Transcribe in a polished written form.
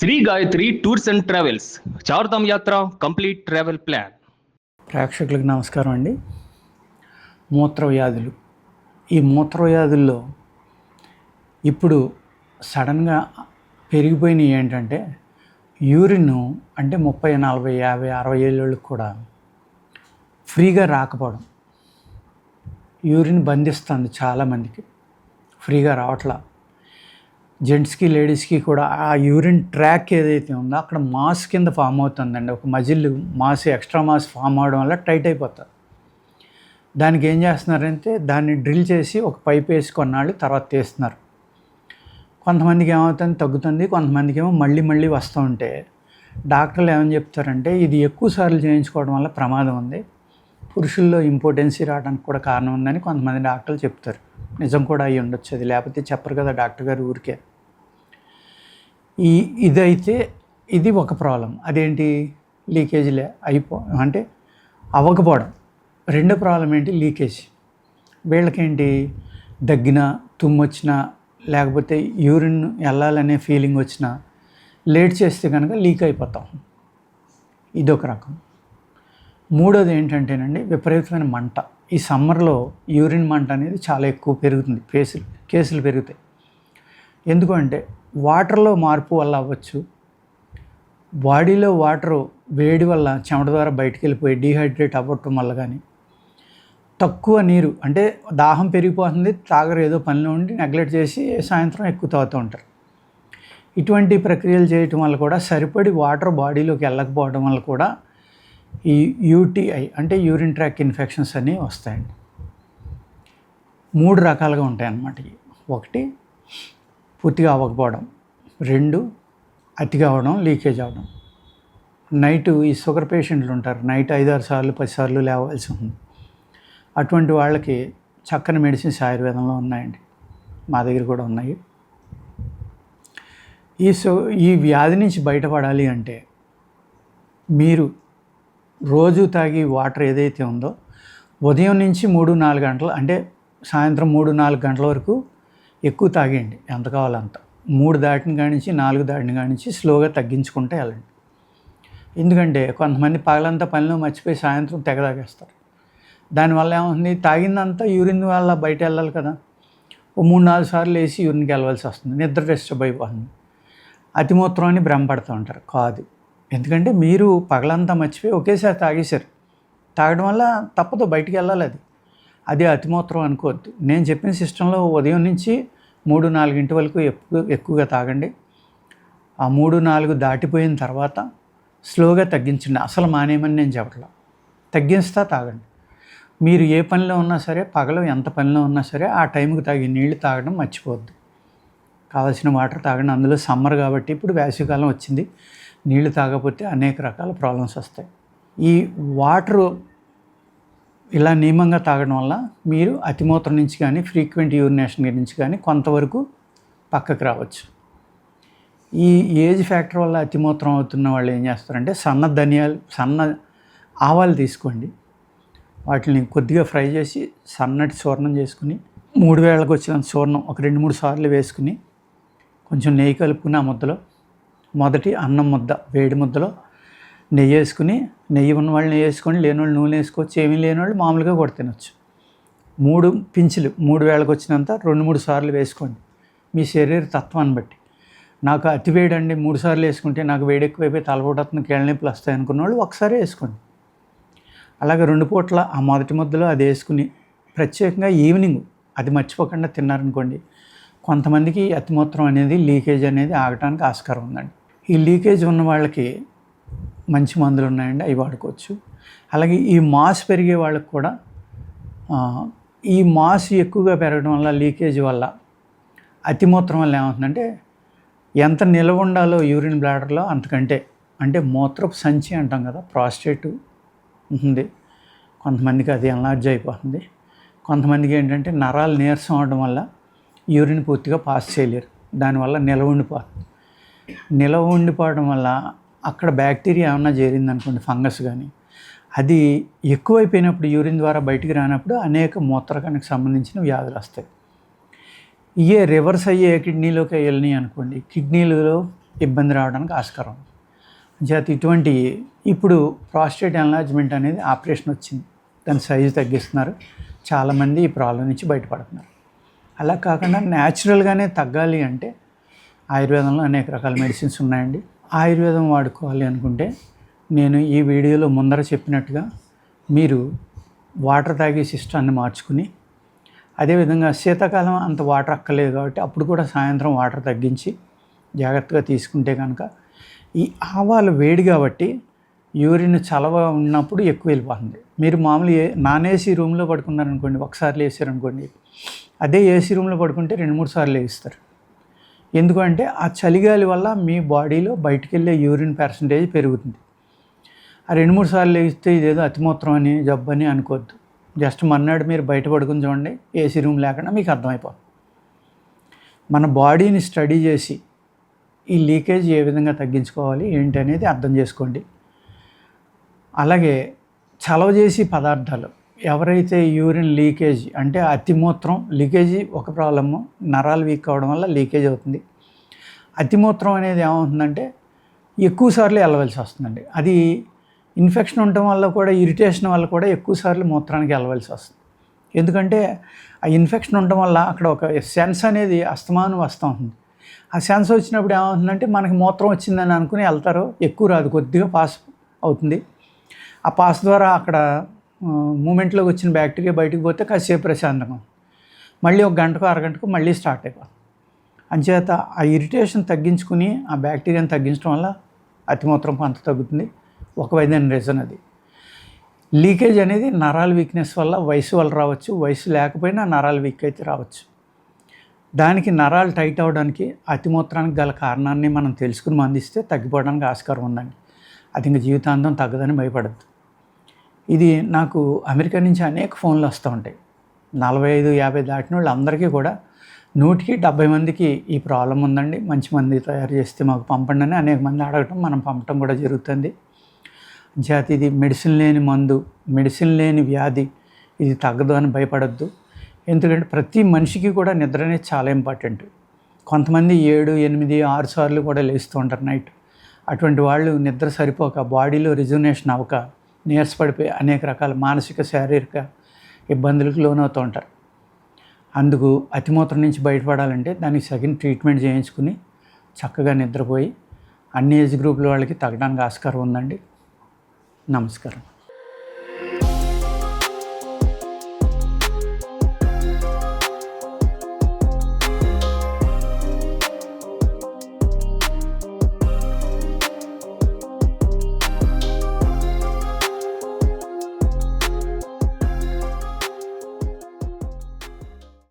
Shri Gayatri tours and travels Chardham yatra complete travel plan. ప్రేక్షకులకు నమస్కారం అండి. మూత్రవ్యాధులు. ఈ మూత్రవ్యాధుల్లో ఇప్పుడు సడన్గా పెరిగిపోయినవి ఏంటంటే యూరిన్ అంటే 30, 40, 50, 60 ఏళ్ళకి కూడా ఫ్రీగా రాకపోవడం. యూరిన్ బంధిస్తుంది చాలామందికి, ఫ్రీగా రావట్లా. జెంట్స్కి లేడీస్కి కూడా ఆ యూరిన్ ట్రాక్ ఏదైతే ఉందో అక్కడ మాస్ కింద ఫామ్ అవుతుందండి. ఒక muscle mass, extra mass form అవడం వల్ల టైట్ అయిపోతుంది. దానికి ఏం చేస్తున్నారంటే దాన్ని డ్రిల్ చేసి ఒక పైప్ వేసి కొన్నాళ్ళు తర్వాత తీస్తున్నారు. కొంతమందికి ఏమవుతుంది, తగ్గుతుంది. కొంతమందికి ఏమో మళ్ళీ వస్తూ ఉంటే డాక్టర్లు ఏమని చెప్తారంటే ఇది ఎక్కువ సార్లు చేయించుకోవడం వల్ల ప్రమాదం ఉంది, పురుషుల్లో ఇంపార్టెన్సీ రావడానికి కూడా కారణం ఉందని కొంతమంది డాక్టర్లు చెప్తారు. నిజం కూడా అయ్యి ఉండొచ్చు, అది లేకపోతే చెప్పరు కదా డాక్టర్ గారు ఊరికే. ఇదైతే ఇది ఒక ప్రాబ్లం. అదేంటి, లీకేజీలే అంటే అవ్వకపోవడం. రెండో ప్రాబ్లం ఏంటి, లీకేజ్. వీళ్ళకేంటి, దగ్గిన, తుమ్మొచ్చినా లేకపోతే యూరిన్ వెళ్ళాలనే ఫీలింగ్ వచ్చినా లేట్ చేస్తే కనుక లీక్ అయిపోతాం. ఇదొక రకం. మూడోది ఏంటంటేనండి విపరీతమైన మంట. ఈ సమ్మర్లో యూరిన్ మంట అనేది చాలా ఎక్కువ పెరుగుతుంది, కేసులు పెరుగుతాయి. ఎందుకంటే వాటర్లో మార్పు వల్ల అవ్వచ్చు, బాడీలో వాటరు వేడి వల్ల చెమట ద్వారా బయటికి వెళ్ళిపోయి డీహైడ్రేట్ అవ్వటం వల్ల కానీ, తక్కువ నీరు అంటే దాహం పెరిగిపోతుంది, తాగరు, ఏదో పనిలో ఉండి నెగ్లెక్ట్ చేసి సాయంత్రం ఎక్కువ తాగుతూ ఉంటారు. ఇటువంటి ప్రక్రియలు చేయటం వల్ల కూడా సరిపడి వాటర్ బాడీలోకి వెళ్ళకపోవడం వల్ల కూడా ఈ యూటీఐ అంటే యూరిన్ ట్రాక్ ఇన్ఫెక్షన్స్ అనేవి వస్తాయండి. 3 రకాలుగా ఉంటాయి అన్నమాట. ఒకటి పూర్తిగా అవ్వకపోవడం, 2 అతిగా అవ్వడం, లీకేజ్ అవ్వడం. నైటు ఈ షుగర్ పేషెంట్లు ఉంటారు, నైట్ 5-6 సార్లు 10 సార్లు లేవాల్సి ఉంది. అటువంటి వాళ్ళకి చక్కని మెడిసిన్స్ ఆయుర్వేదంలో ఉన్నాయండి, మా దగ్గర కూడా ఉన్నాయి. ఈ వ్యాధి నుంచి బయటపడాలి అంటే మీరు రోజు తాగి వాటర్ ఏదైతే ఉందో ఉదయం నుంచి 3-4 గంటలు అంటే సాయంత్రం 3-4 గంటల వరకు ఎక్కువ తాగేయండి, ఎంత కావాలంత. 3 దాటిన కాడి నుంచి 4 దాటిన కాడి నుంచి స్లోగా తగ్గించుకుంటే వెళ్ళండి. ఎందుకంటే కొంతమంది పగలంతా పనిలో మర్చిపోయి సాయంత్రం తెగ తాగేస్తారు. దానివల్ల ఏమవుతుంది, తాగిందంతా యూరిన్ వల్ల బయట వెళ్ళాలి కదా, ఓ 3-4 సార్లు వేసి యూరిన్కి వెళ్ళవలసి వస్తుంది, నిద్ర డిస్టర్బ్ అయిపోతుంది. అతిమూత్రం అని భ్రమపడుతూ ఉంటారు. కాదు, ఎందుకంటే మీరు పగలంతా మర్చిపోయి ఒకేసారి తాగేశారు. తాగడం వల్ల తప్పదు, బయటికి వెళ్ళాలి. అది అతిమూత్రం అనుకోవద్దు. నేను చెప్పిన సిస్టంలో ఉదయం నుంచి 3-4 వరకు ఎక్కువగా తాగండి. ఆ 3-4 దాటిపోయిన తర్వాత స్లోగా తగ్గించండి. అసలు మానేయమని నేను చెప్పట్లా, తగ్గిస్తా తాగండి. మీరు ఏ పనిలో ఉన్నా సరే, పగలు ఎంత పనిలో ఉన్నా సరే ఆ టైంకి తాగి నీళ్లు తాగడం మర్చిపోవద్దు. కావాల్సిన వాటర్ తాగండి. అందులో సమ్మర్ కాబట్టి ఇప్పుడు వేసవికాలం వచ్చింది, నీళ్లు తాగకపోతే అనేక రకాల ప్రాబ్లమ్స్ వస్తాయి. ఈ వాటరు ఇలా నియమంగా తాగడం వల్ల మీరు అతిమూత్రం నుంచి కానీ ఫ్రీక్వెంట్ యూరినేషన్ నుంచి కానీ కొంతవరకు పక్కకు రావచ్చు. ఈ ఏజ్ ఫ్యాక్టర్ వల్ల అతిమూత్రం అవుతున్న వాళ్ళు ఏం చేస్తారంటే సన్న ఆవాలు తీసుకోండి, వాటిని కొద్దిగా ఫ్రై చేసి సన్నటి చూర్ణం చేసుకుని 3 వేళకు వచ్చిన చూర్ణం ఒక 2-3 సార్లు వేసుకుని కొంచెం నెయ్యి కలుపుకుని ఆ ముద్దలో మొదటి అన్నం ముద్ద వేడి ముద్దలో నెయ్యి వేసుకుని, నెయ్యి ఉన్న వాళ్ళు నెయ్యి వేసుకోండి, లేని వాళ్ళు నూనె వేసుకోవచ్చు, ఏమీ లేని వాళ్ళు మామూలుగా కూడా తినొచ్చు. 3 పించులు 3 వేళకు వచ్చినంత 2-3 సార్లు వేసుకోండి, మీ శరీర తత్వాన్ని బట్టి. నాకు అతి వేడి అండి, 3 సార్లు వేసుకుంటే నాకు వేడి ఎక్కువైపోయి తలపోటత్తున కీళ్ళ నొప్పులు వస్తాయి అనుకున్న వాళ్ళు ఒకసారి వేసుకోండి. అలాగే 2 పూట్ల ఆ మొదటి ముద్దలో అది వేసుకుని ప్రత్యేకంగా ఈవినింగ్ అది మర్చిపోకుండా తిన్నారనుకోండి, కొంతమందికి అతిమూత్రం అనేది లీకేజ్ అనేది ఆగటానికి ఆస్కారం ఉందండి. ఈ లీకేజ్ ఉన్న వాళ్ళకి మంచి మందులు ఉన్నాయండి, అవి వాడుకోవచ్చు. అలాగే ఈ మాస్ పెరిగే వాళ్ళకి కూడా ఈ మాస్ ఎక్కువగా పెరగడం వల్ల, లీకేజ్ వల్ల, అతిమూత్రం వల్ల ఏమవుతుందంటే ఎంత నిల్వ ఉండాలో యూరిన్ బ్లాడర్లో అంతకంటే, అంటే మూత్రపు సంచి అంటాం కదా, ప్రాస్టేట్ ఉంటుంది. కొంతమందికి అది ఎన్లార్జ్ అయిపోతుంది. కొంతమందికి ఏంటంటే నరాలు నీరసం అవడం వల్ల యూరిన్ పూర్తిగా పాస్ చేయలేరు, దానివల్ల నిల్వ ఉండిపోవడం వల్ల అక్కడ బ్యాక్టీరియా ఏమన్నా చేరిందనుకోండి, ఫంగస్ కానీ, అది ఎక్కువైపోయినప్పుడు యూరిన్ ద్వారా బయటికి రానప్పుడు అనేక మూత్రకానికి సంబంధించిన వ్యాధులు వస్తాయి. ఇవే రివర్స్ అయ్యే కిడ్నీలోకి వెళ్ళినాయి అనుకోండి, కిడ్నీలలో ఇబ్బంది రావడానికి ఆస్కారం ఉంది. చేత ఇటువంటి ఇప్పుడు ప్రాస్టేట్ ఎన్లార్జ్మెంట్ అనేది ఆపరేషన్ వచ్చింది, దాని సైజు తగ్గిస్తున్నారు, చాలామంది ఈ ప్రాబ్లం నుంచి బయటపడుతున్నారు. అలా కాకుండా న్యాచురల్గానే తగ్గాలి అంటే ఆయుర్వేదంలో అనేక రకాల మెడిసిన్స్ ఉన్నాయండి. ఆయుర్వేదం వాడుకోవాలి అనుకుంటే నేను ఈ వీడియోలో ముందర చెప్పినట్టుగా మీరు వాటర్ తాగే సిస్టాన్ని మార్చుకుని, అదేవిధంగా శీతాకాలం అంత వాటర్ అక్కర్లేదు కాబట్టి అప్పుడు కూడా సాయంత్రం వాటర్ తగ్గించి జాగ్రత్తగా తీసుకుంటే కనుక, ఈ ఆవాలు వేడి కాబట్టి యూరిన్ చలవ ఉన్నప్పుడు ఎక్కువ వెళ్ళిపోతుంది. మీరు మామూలు నాన్ ఏసీ రూమ్లో పడుకున్నారనుకోండి, ఒకసారి లేసారనుకోండి, అదే ఏసీ రూమ్లో పడుకుంటే 2-3 సార్లు లేస్తారు. ఎందుకంటే ఆ చలిగాలి వల్ల మీ బాడీలో బయటికి వెళ్ళే యూరిన్ పర్సంటేజ్ పెరుగుతుంది. ఆ 2-3 సార్లు లేస్తే ఇదేదో అతిమూత్రం అని జబ్బు అని అనుకోవద్దు. జస్ట్ మర్నాడు మీరు బయట పడుకుని చూడండి, ఏసీ రూమ్ లేకుండా మీకు అర్థమైపోతుంది. మన బాడీని స్టడీ చేసి ఈ లీకేజ్ ఏ విధంగా తగ్గించుకోవాలి ఏంటి అనేది అర్థం చేసుకోండి. అలాగే చలవ చేసి పదార్థాలు, ఎవరైతే యూరిన్ లీకేజ్ అంటే అతిమూత్రం లీకేజీ ఒక ప్రాబ్లము, నరాలు వీక్ అవ్వడం వల్ల లీకేజ్ అవుతుంది. అతిమూత్రం అనేది ఏమవుతుందంటే ఎక్కువసార్లు వెళ్ళవలసి వస్తుందండి. అది ఇన్ఫెక్షన్ ఉండటం వల్ల కూడా, ఇరిటేషన్ వల్ల కూడా ఎక్కువసార్లు మూత్రానికి వెళ్ళవలసి వస్తుంది. ఎందుకంటే ఆ ఇన్ఫెక్షన్ ఉండటం వల్ల అక్కడ ఒక సెన్స్ అనేది అస్తమానం వస్తూ ఉంటుంది. ఆ సెన్స్ వచ్చినప్పుడు ఏమవుతుందంటే మనకి మూత్రం వచ్చిందని అనుకుని వెళ్తారు, ఎక్కువ రాదు, కొద్దిగా పాస్ అవుతుంది. ఆ పాస్ ద్వారా అక్కడ మూమెంట్లోకి వచ్చిన బ్యాక్టీరియా బయటకు పోతే కాసేపు ప్రశాంతంగా, మళ్ళీ ఒక గంటకు అరగంటకు మళ్ళీ స్టార్ట్ అయిపోతుంది. అంచేత ఆ ఇరిటేషన్ తగ్గించుకుని ఆ బ్యాక్టీరియాని తగ్గించడం వల్ల అతిమూత్రం కొంత తగ్గుతుంది. ఒక విధమైన రీజన్ అది. లీకేజ్ అనేది నరాల వీక్నెస్ వల్ల, వయసు వల్ల రావచ్చు, వయసు లేకపోయినా నరాలు వీక్ అయితే రావచ్చు. దానికి నరాలు టైట్ అవ్వడానికి, అతిమూత్రానికి గల కారణాన్ని మనం తెలుసుకుని మందిస్తే తగ్గిపోవడానికి ఆస్కారం ఉందండి. అది ఇంకా జీవితాంతం తగ్గదని భయపడద్దు. ఇది నాకు అమెరికా నుంచి అనేక ఫోన్లు వస్తూ ఉంటాయి. 45-50 దాటిన వాళ్ళు అందరికీ కూడా 100-70 మందికి ఈ ప్రాబ్లం ఉందండి, మంచి మంది తయారు చేస్తే మాకు పంపండి అని అనేక మంది అడగటం, మనం పంపటం కూడా జరుగుతుంది. జాతి ఇది మెడిసిన్ లేని మందు, మెడిసిన్ లేని వ్యాధి, ఇది తగ్గదు అని భయపడద్దు. ఎందుకంటే ప్రతి మనిషికి కూడా నిద్ర అనేది చాలా ఇంపార్టెంట్. కొంతమంది 7, 8, 6 సార్లు కూడా లేస్తూ ఉంటారు నైట్. అటువంటి వాళ్ళు నిద్ర సరిపోక, బాడీలో రిజర్వేషన్ అవ్వక, నీరసపడిపోయి అనేక రకాల మానసిక శారీరక ఇబ్బందులకు లోనవుతూ ఉంటారు. అందుకు అతిమూత్రం నుంచి బయటపడాలంటే దానికి సగిన ట్రీట్మెంట్ చేయించుకుని చక్కగా నిద్రపోయి అన్ని ఏజ్ గ్రూపుల వాళ్ళకి తగ్గడానికి ఆస్కారం ఉందండి. నమస్కారం.